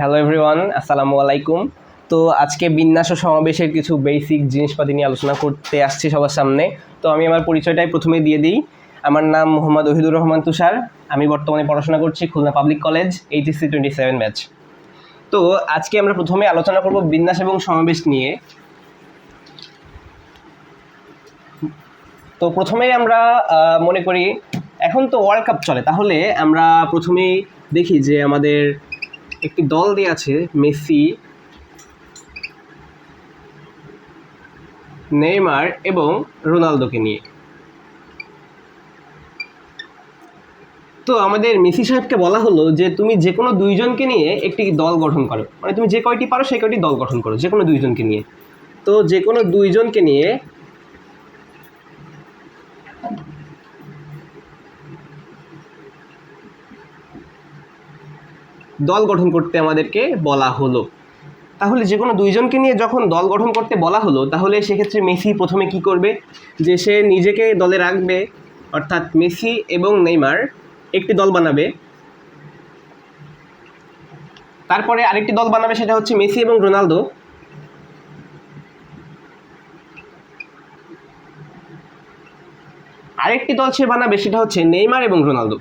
Hello everyone, আসসালামু আলাইকুম। তো আজকে বিন্যাস ও সমাবেশের কিছু বেসিক জিনিসপাতি নিয়ে আলোচনা করতে আসছি সবার সামনে। তো আমি আমার পরিচয়টাই প্রথমে দিয়ে দিই। আমার নাম মোহাম্মদ ওহিদুর রহমান তুষার। আমি বর্তমানে পড়াশোনা করছি Khulna public college, HSC 27 batch. তো আজকে আমরা প্রথমে আলোচনা করব বিন্যাস এবং সমাবেশ নিয়ে। তো প্রথমেই আমরা মনে করি এখন তো ওয়ার্ল্ড কাপ চলে, তাহলে আমরা প্রথমেই দেখি যে আমাদের একটি দল দিয়ে আছে মেসি, নেইমার এবং রোনালদোকে নিয়ে। তো আমাদের মেসি সাহেবকে বলা হলো যে তুমি যে কোনো দুইজনকে নিয়ে একটি দল গঠন করো, মানে তুমি যে কয়টি পারো সেই কয়টি দল গঠন করো, যে কোনো দুইজনকে নিয়ে। তো যে কোনো দুইজনকে নিয়ে দল গঠন করতে আমাদেরকে বলা হলো। তাহলে যে কোনো দুইজনকে নিয়ে যখন দল গঠন করতে বলা হলো, তাহলে সেক্ষেত্রে মেসি প্রথমে কি করবে, যে সে নিজেকে দলে রাখবে, অর্থাৎ মেসি এবং নেইমার একটি দল বানাবে। তারপরে আরেকটি দল বানাবে, সেটা হচ্ছে মেসি এবং রোনালদো। আরেকটি দল সে বানাবে, সেটা হচ্ছে নেইমার এবং রোনালদো।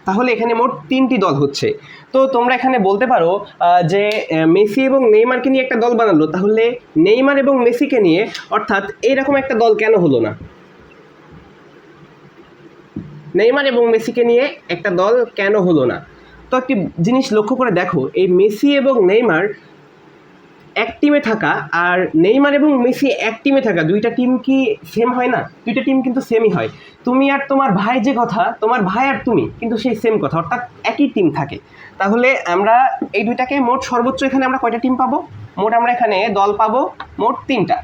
তাহলে এখানে মোট 3টি দল হচ্ছে। তো তোমরা এখানে বলতে পারো যে মেসি এবং নেইমারকে নিয়ে একটা দল বানালো, তাহলে নেইমার এবং মেসিকে নিয়ে অর্থাৎ এইরকম একটা দল কেন হলো না? নেইমার এবং মেসিকে নিয়ে একটা দল কেন হলো না? তো একটি জিনিস লক্ষ্য করে দেখো, এই মেসি এবং নেইমার এক টিমে থাকা আর নেইমার এবং মেসি এক টিমে থাকা, দুইটা টিম কি সেম হয় না? দুইটা টিম কিন্তু সেমই হয়। তুমি আর তোমার ভাই যে কথা, তোমার ভাই আর তুমি কিন্তু সেই সেম কথা, অর্থাৎ একই টিম থাকে। তাহলে আমরা এই দুইটাকে মোট সর্বোচ্চ এখানে আমরা কয়টা টিম পাবো? মোট আমরা এখানে দল পাবো মোট 3টা।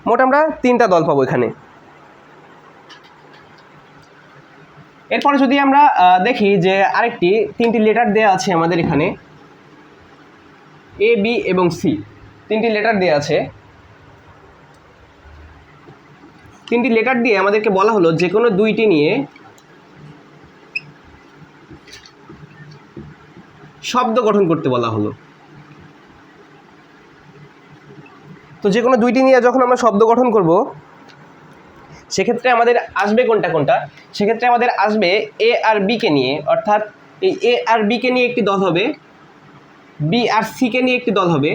মোট আমরা 3টা দল পাবো এখানে। এরপরে যদি আমরা দেখি যে আরেকটি 3টি লেটার দেওয়া আছে আমাদের এখানে, এ বি এবং সি, 3টি লেটার দেওয়া আছে। 3টি লেটার দিয়ে আমাদেরকে বলা হলো যে কোনো দুইটি নিয়ে শব্দ গঠন করতে বলা হলো। তো যে কোনো দুইটি নিয়ে যখন আমরা শব্দ গঠন করব, সেক্ষেত্রে আমাদের আসবে কোনটা কোনটা? সেক্ষেত্রে আমাদের আসবে এ আর বিকে নিয়ে, অর্থাৎ এই এ আর বিকে নিয়ে একটি দল হবে, বি আর সিকে নিয়ে একটি দল হবে,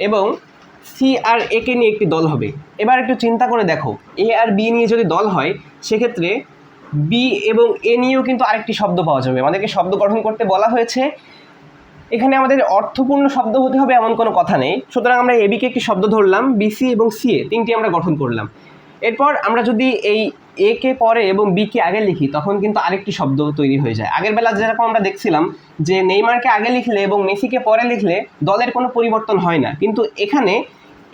এবং সি আর একে নিয়ে একটি দল হবে। এবার একটু চিন্তা করে দেখো, এ আর বি নিয়ে যদি দল হয়, সেক্ষেত্রে বি এবং এ নিয়েও কিন্তু আরেকটি শব্দ পাওয়া যাবে। আমাদেরকে শব্দ গঠন করতে বলা হয়েছে, এখানে আমাদের অর্থপূর্ণ শব্দ হতে হবে এমন কোনো কথা নেই। সুতরাং আমরা এ বিকে একটি শব্দ ধরলাম, বিসি এবং সি এ 3টি আমরা গঠন করলাম। এরপর আমরা যদি এই এ কে পরে এবং বি কে আগে লিখি, তখন কিন্তু আরেকটি শব্দ তৈরি হয়ে যায়। আগের বেলা যেরকম আমরা দেখছিলাম যে নেইমারকে আগে লিখলে এবং মেসিকে পরে লিখলে দলের কোনো পরিবর্তন হয় না, কিন্তু এখানে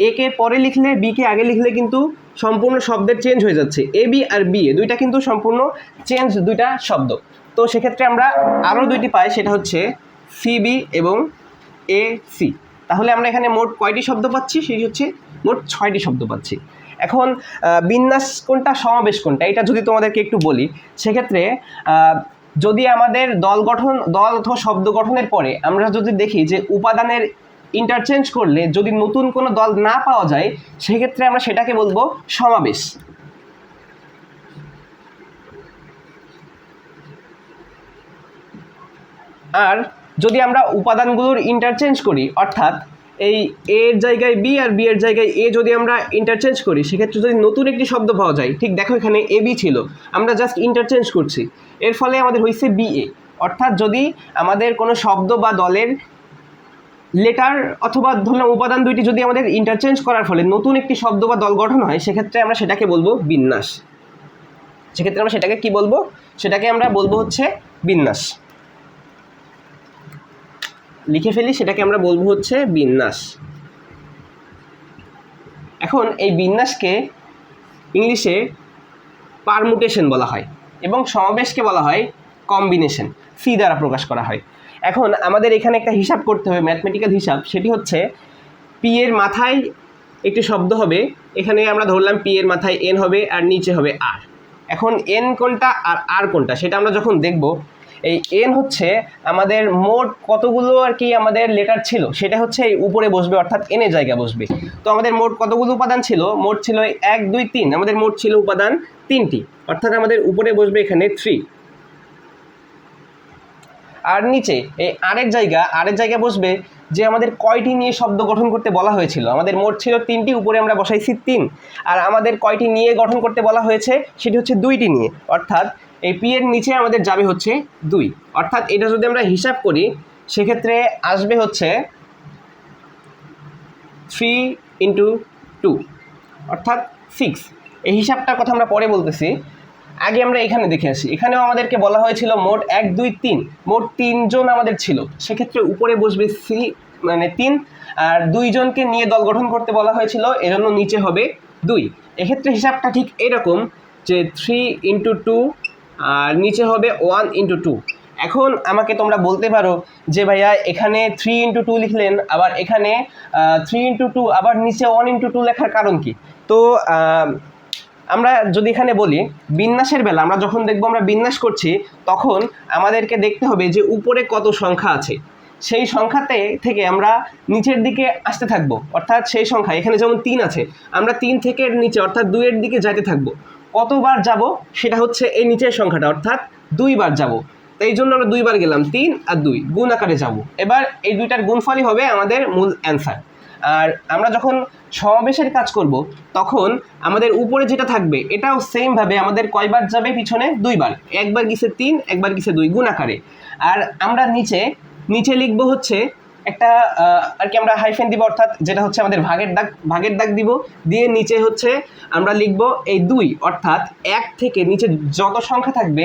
এ কে পরে লিখলে বি কে আগে লিখলে কিন্তু সম্পূর্ণ শব্দের চেঞ্জ হয়ে যাচ্ছে। A B R B A দুইটা কিন্তু সম্পূর্ণ চেঞ্জ, দুইটা শব্দ। তো সেক্ষেত্রে আমরা আরও দুইটি পাই, সেটা হচ্ছে সিবি এবং এ সি। তাহলে আমরা এখানে মোট কয়টি শব্দ পাচ্ছি? সেটি হচ্ছে মোট 6টি শব্দ পাচ্ছি। এখন বিন্যাস কোনটা, সমাবেশ কোনটা, এটা যদি তোমাদেরকে একটু বলি, সেক্ষেত্রে যদি আমাদের দল অথবা শব্দ গঠনের পরে আমরা যদি দেখি যে উপাদানের ইন্টারচেঞ্জ করলে যদি নতুন কোনো দল না পাওয়া যায়, সেক্ষেত্রে আমরা সেটাকে বলবো সমাবেশ। আর যদি আমরা উপাদানগুলোর ইন্টারচেঞ্জ করি, অর্থাৎ এই এর জায়গায় বি আর বি এর জায়গায় এ যদি আমরা ইন্টারচেঞ্জ করি, সেক্ষেত্রে যদি নতুন একটি শব্দ পাওয়া যায়, ঠিক দেখো এখানে এ বি ছিল, আমরা জাস্ট ইন্টারচেঞ্জ করছি, এর ফলে আমাদের হয়েছে বি এ। অর্থাৎ যদি আমাদের কোনো শব্দ বা দলের লেটার অথবা ধরলাম উপাদান দুইটি যদি আমাদের ইন্টারচেঞ্জ করার ফলে নতুন একটি শব্দ বা দল গঠন হয়, সেক্ষেত্রে আমরা সেটাকে বলবো বিন্যাস। সেক্ষেত্রে আমরা সেটাকে কি বলবো? সেটাকে আমরা বলবো হচ্ছে বিন্যাস। লিখে ফেলি, সেটাকে আমরা বলবো হচ্ছে বিন্যাস। এখন এই বিন্যাসকে ইংলিশে পারমুটেশন বলা হয় এবং সমাবেশকে বলা হয় কম্বিনেশন, সি দ্বারা প্রকাশ করা হয়। এখন আমাদের এখানে একটা হিসাব করতে হবে, ম্যাথমেটিক্যাল হিসাব, সেটি হচ্ছে পি এর মাথায় একটি শব্দ হবে, এখানে আমরা ধরলাম পি এর মাথায় এন হবে আর নিচে হবে আর। এখন এন কোনটা আর আর কোনটা সেটা আমরা যখন দেখব, এই এন হচ্ছে আমাদের মোট কতগুলো আর কি আমাদের লেটার ছিল সেটা হচ্ছে এই উপরে বসবে, অর্থাৎ এন এর জায়গায় বসবে। তো আমাদের মোট কতগুলো উপাদান ছিল, মোট ছিল 1 2 3, আমাদের মোট ছিল উপাদান 3টি, অর্থাৎ আমাদের উপরে বসবে এখানে 3। আর নিচে এই আরের জায়গায় বসবে যে আমাদের কয়টি নিয়ে শব্দ গঠন করতে বলা হয়েছিল। আমাদের মোট ছিল 3টি, উপরে আমরা বসাইছি 3, আর আমাদের কয়টি নিয়ে গঠন করতে বলা হয়েছে সেটি হচ্ছে 2টি নিয়ে, অর্থাৎ এই পি এর নিচে আমাদের যাবে হচ্ছে 2। অর্থাৎ এটা যদি আমরা হিসাব করি সেক্ষেত্রে আসবে হচ্ছে 3 × 2 অর্থাৎ 6। এই হিসাবটার কথা আমরা পরে বলতেছি, আগে আমরা এখানে দেখে আসি। এখানেও আমাদেরকে বলা হয়েছিল মোট 1 2 3, মোট 3 জন আমাদের ছিল, সেক্ষেত্রে উপরে বসবে সি মানে 3, আর 2 জনকে নিয়ে দল গঠন করতে বলা হয়েছিল, এজন্য নিচে হবে 2। এক্ষেত্রে হিসাবটা ঠিক এরকম যে 3 × 2 আর নিচে হবে 1 × 2। এখন আমাকে তোমরা বলতে পারো যে ভাইয়া এখানে 3 × 2 লিখলেন, আবার এখানে 3 × 2, আবার নিচে 1 × 2 লেখার কারণ কি? তো আমরা যদি এখানে বলি বিন্যাসের বেলা, আমরা যখন দেখব আমরা বিন্যাস করছি তখন আমাদেরকে দেখতে হবে যে উপরে কত সংখ্যা আছে, সেই সংখ্যাতে থেকে আমরা নিচের দিকে আসতে থাকবো। অর্থাৎ সেই সংখ্যা এখানে যেমন 3 আছে, আমরা 3 থেকে নিচে অর্থাৎ 2 এর দিকে যাইতে থাকবো। কতবার যাব সেটা হচ্ছে এই নিচের সংখ্যাটা, অর্থাৎ 2 বার যাব। তো এই জন্য আমরা 2 বার গেলাম, 3 আর 2 গুণ আকারে যাব। এবার এই দুইটার গুণফলই হবে আমাদের মূল অ্যান্সার। আর আমরা যখন সমাবেশের কাজ করব তখন আমাদের উপরে যেটা থাকবে এটাও সেমভাবে আমাদের কয়বার যাবে, পিছনে 2 বার, একবার গেছে 3, একবার গেছে 2 গুণ আকারে। আর আমরা নিচে লিখবো হচ্ছে একটা আর কি আমরা হাইফেন দিব, অর্থাৎ যেটা হচ্ছে আমাদের ভাগের দাগ দিব, দিয়ে নিচে হচ্ছে আমরা লিখবো এই 2, অর্থাৎ 1 থেকে নিচে যত সংখ্যা থাকবে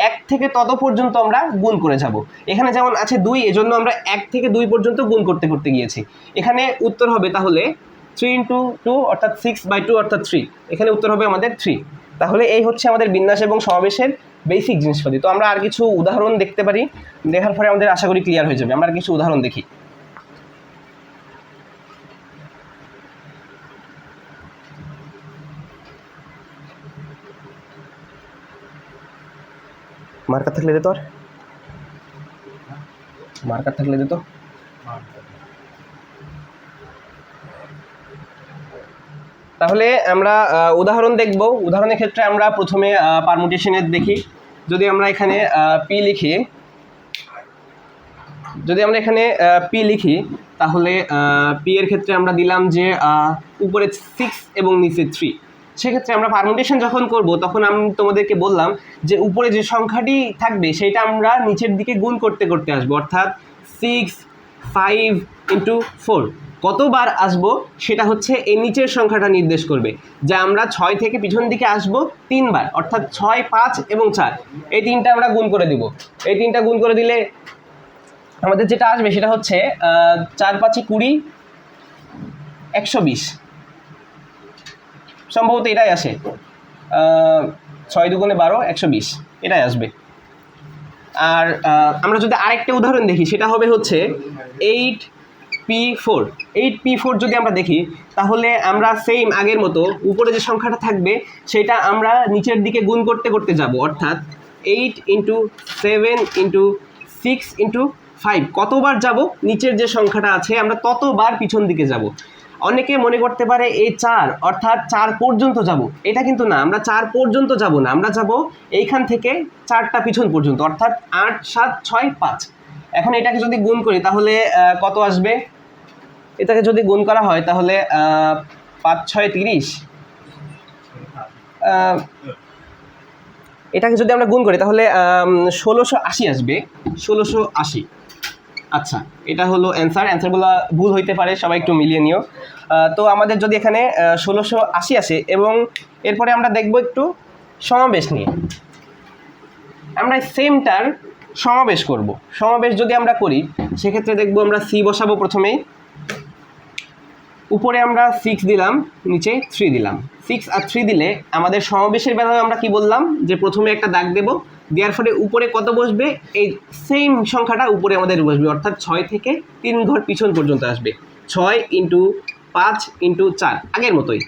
1 থেকে তত পর্যন্ত আমরা গুণ করে যাব। এখানে যেমন আছে 2, এজন্য আমরা 1 থেকে 2 পর্যন্ত গুণ করতে গিয়েছি। এখানে উত্তর হবে তাহলে 3 × 2 অর্থাৎ 6/2 অর্থাৎ 3। এখানে উত্তর হবে আমাদের 3। তাহলে এই হচ্ছে আমাদের বিন্যাস এবং সমাবেশের বেসিক জিনিসপাতি। তো আমরা আর কিছু উদাহরণ দেখতে পারি, দেখার পরে আমাদের আশা করি ক্লিয়ার হয়ে যাবে। আমরা আর কিছু উদাহরণ দেখি। মার্কার থাকলে দে, তোর মার্কার থাকলে দে তো। তাহলে আমরা উদাহরণ দেখব। উদাহরণের ক্ষেত্রে আমরা প্রথমে পারমুটেশনের দেখি। যদি আমরা এখানে পি লিখি তাহলে পি এর ক্ষেত্রে আমরা দিলাম যে উপরে 6 এবং নিচে 3। সেক্ষেত্রে আমরা পারমুটেশন যখন করব তখন আমি তোমাদেরকে বললাম যে উপরে যে সংখ্যাটি থাকবে সেটা আমরা নিচের দিকে গুণ করতে আসবো, অর্থাৎ 6 5 × 4 কতবার আসবো সেটা হচ্ছে এই নিচের সংখ্যাটা নির্দেশ করবে। যা আমরা 6 থেকে পিছন দিকে আসবো 3 বার, অর্থাৎ 6 5 এবং 4, এই 3টা আমরা গুণ করে দিব। এই 3টা গুণ করে দিলে আমাদের যেটা আসবে সেটা হচ্ছে 4 5 20 120, সম্ভবত এটাই আসে। 6 2 12 120 এটাই আসবে। আর আমরা যদি আরেকটা উদাহরণ দেখি সেটা হবে হচ্ছে 8p4। 8p4 যদি আমরা দেখি তাহলে আমরা সেম আগের মতো উপরে যে সংখ্যাটা থাকবে সেটা আমরা নিচের দিকে গুণ করতে যাব, অর্থাৎ 8 × 7 × 6 × 5 কতবার যাব, নিচের যে সংখ্যাটা আছে আমরা ততবার পিছন দিকে যাব। অনেকে মনে করতে পারে এই 4 অর্থাৎ 4 পর্যন্ত যাব, এটা কিন্তু না, আমরা 4 পর্যন্ত যাব না, আমরা যাব এইখান থেকে 4টা পিছন পর্যন্ত, অর্থাৎ 8 7 6 5। এখন এটাকে যদি গুণ করি তাহলে কত আসবে, এটাকে যদি গুণ করা হয় তাহলে 5 6 30, এটাকে যদি আমরা গুণ করি তাহলে 1680 আসবে, 1680। আচ্ছা, এটা হলো অ্যান্সারগুলো ভুল হইতে পারে, সবাই একটু মিলিয়ে নিও। তো আমাদের যদি এখানে 1680 আসে এবং এরপরে আমরা দেখব একটু সমাবেশ নিয়ে। আমরা সেমটার সমাবেশ করব। সমাবেশ যদি আমরা করি সেক্ষেত্রে দেখব আমরা সি বসাবো প্রথমেই, উপরে আমরা 6 দিলাম, নিচে 3 দিলাম। 6 আর 3 দিলে আমাদের সমাবেশের বেলায় আমরা কি বললাম যে প্রথমে একটা দাগ দেব, দেওয়ার ফলে উপরে কত বসবে, এই সেম সংখ্যাটা উপরে আমাদের বসবে, অর্থাৎ 6 থেকে 3 ঘর পিছন পর্যন্ত আসবে। 6 × 5 × 4 আগের মতোই।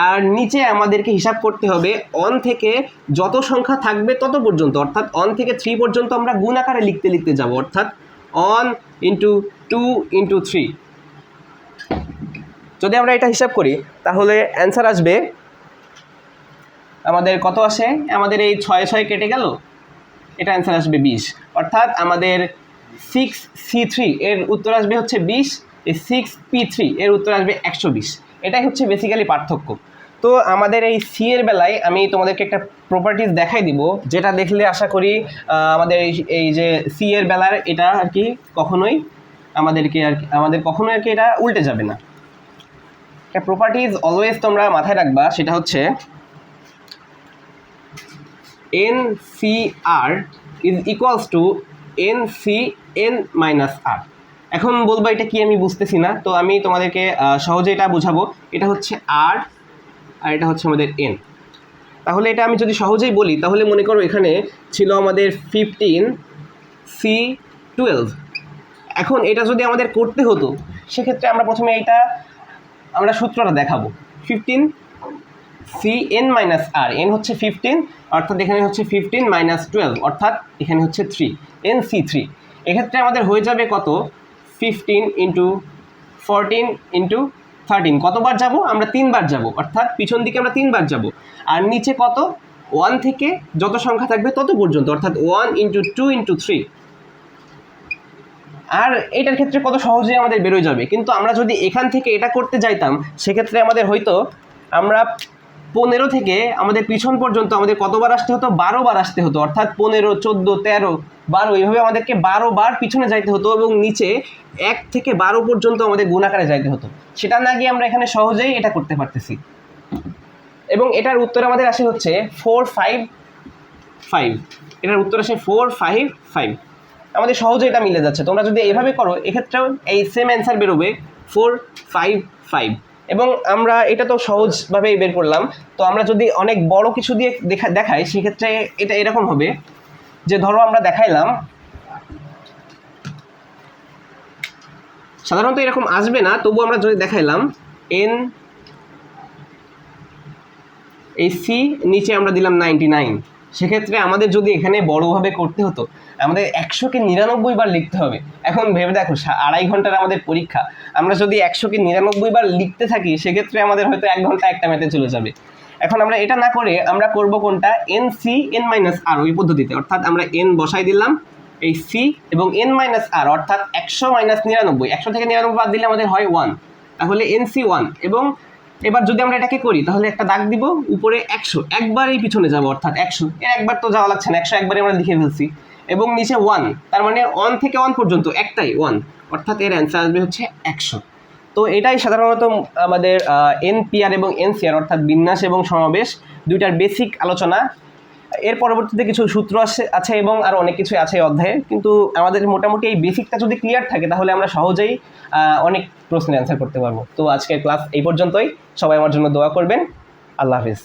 আর নিচে আমাদেরকে হিসাব করতে হবে 1 থেকে যত সংখ্যা থাকবে তত পর্যন্ত, অর্থাৎ 1 থেকে 3 পর্যন্ত আমরা গুণ আকারে লিখতে যাব, অর্থাৎ 1 × 2 × 3। যদি আমরা এটা হিসাব করি তাহলে অ্যান্সার আসবে আমাদের কত আসে, আমাদের এই 6 6 কেটে গেল, এটা অ্যান্সার আসবে 20, অর্থাৎ আমাদের 6C3 এর উত্তর আসবে হচ্ছে 20, এই 6P3 এর উত্তর আসবে 120। এটাই হচ্ছে বেসিক্যালি পার্থক্য। তো আমাদের এই সি এর বেলায় আমি তোমাদেরকে একটা প্রপার্টিজ দেখাই দিব, যেটা দেখলে আশা করি আমাদের এই যে সি এর বেলার এটা আর কি কখনোই আমাদের কখনোই আর কি এটা উল্টে যাবে না। একটা প্রপার্টিজ অলওয়েজ তোমরা মাথায় রাখবা, সেটা হচ্ছে NCR is equals to NCN minus R। এখন বলবো এটা কি, আমি বুঝতেছি না, তো আমি তোমাদেরকে সহজে এটা বুঝাবো। এটা হচ্ছে R আর এটা হচ্ছে আমাদের N। তাহলে এটা আমি যদি সহজেই বলি তাহলে মনে করো এখানে ছিল আমাদের 15C12। এখন এটা যদি আমাদের করতে হতো সেক্ষেত্রে আমরা প্রথমে আমরা সূত্রটা দেখাবো। 15CN minus R, N হচ্ছে 15, অর্থাৎ এখানে হচ্ছে 15 - 12, অর্থাৎ এখানে হচ্ছে 3, NC3। এক্ষেত্রে আমাদের হয়ে যাবে কত, 15 × 14 × 13। কতবার যাব আমরা? 3 বার যাব, অর্থাৎ পিছন দিকে আমরা 3 বার যাব। আর নিচে কত, 1 থেকে যত সংখ্যা থাকবে তত পর্যন্ত, অর্থাৎ 1 × 2 × 3। আর এটার ক্ষেত্রে কত সহজেই আমাদের বেরোয় যাবে। কিন্তু আমরা যদি এখান থেকে এটা করতে যাইতাম সেক্ষেত্রে আমাদের হয়তো আমরা 15 থেকে আমাদের পিছন পর্যন্ত আমাদের কতবার আসতে হতো, 12 বার আসতে হতো, অর্থাৎ 15, 14, 13, 12 এইভাবে আমাদেরকে 12 বার পিছনে যাইতে হতো, এবং নিচে 1 থেকে 12 পর্যন্ত আমাদের গুণ আকারে যাইতে হতো। সেটা না গিয়ে আমরা এখানে সহজেই এটা করতে পারতেছি। এবং এটার উত্তর আমাদের আসে হচ্ছে 455। এটার উত্তর আসে 455। আমাদের সহজে এটা মিলে যাচ্ছে। তোমরা যদি এইভাবে করো এক্ষেত্রেও এই সেম অ্যান্সার বেরোবে 455। এবং আমরা এটা তো সহজভাবেই বের করলাম। তো আমরা যদি অনেক বড় কিছু দিয়ে দেখাই সেক্ষেত্রে এটা এরকম হবে যে, ধরো আমরা দেখাইলাম, সাধারণত এরকম আসবে না, তবু আমরা যদি দেখাইলাম N, এই C নিচে আমরা দিলাম 99, সেক্ষেত্রে আমাদের যদি এখানে বড়ভাবে করতে হতো আমাদের 100কে 99 বার লিখতে হবে। এখন ভেবে দেখো 2.5 ঘন্টার আমাদের পরীক্ষা, আমরা যদি 100কে 99 বার লিখতে থাকি সেক্ষেত্রে আমাদের হয়তো 1 ঘন্টা একটা ম্যাথে চলে যাবে। এখন আমরা এটা না করে আমরা করব কোনটা, NCN - R ওই পদ্ধতিতে, অর্থাৎ আমরা N বসাই দিলাম, এই C এবং N - R, অর্থাৎ 100 - 99, 100 থেকে 99 বাদ দিলে আমাদের হয় 1, তাহলে NC1। এবং এবার যদি আমরা এটাকে করি তাহলে একটা দাগ দিব, উপরে 100, একবারই পিছনে যাব, অর্থাৎ 100 এর একবার তো যাওয়া লাগছে না, 100 একবারে আমরা লিখে ফেলছি। এবং নিচে 1, তার মানে 1 থেকে 1 পর্যন্ত একটাই 1, অর্থাৎ এর অ্যান্সার আসবে হচ্ছে 100। তো এটাই সাধারণত আমাদের NPR এবং NCR, অর্থাৎ বিন্যাস এবং সমাবেশ দুইটার বেসিক আলোচনা। এর পরবর্তীতে কিছু সূত্র আছে এবং আরও অনেক কিছু আছে এই অধ্যায়ে, কিন্তু আমাদের মোটামুটি এই বেসিকটা যদি ক্লিয়ার থাকে তাহলে আমরা সহজেই অনেক প্রশ্নের অ্যান্সার করতে পারবো। তো আজকের ক্লাস এই পর্যন্তই। সবাই আমার জন্য দোয়া করবেন। আল্লাহ হাফিজ।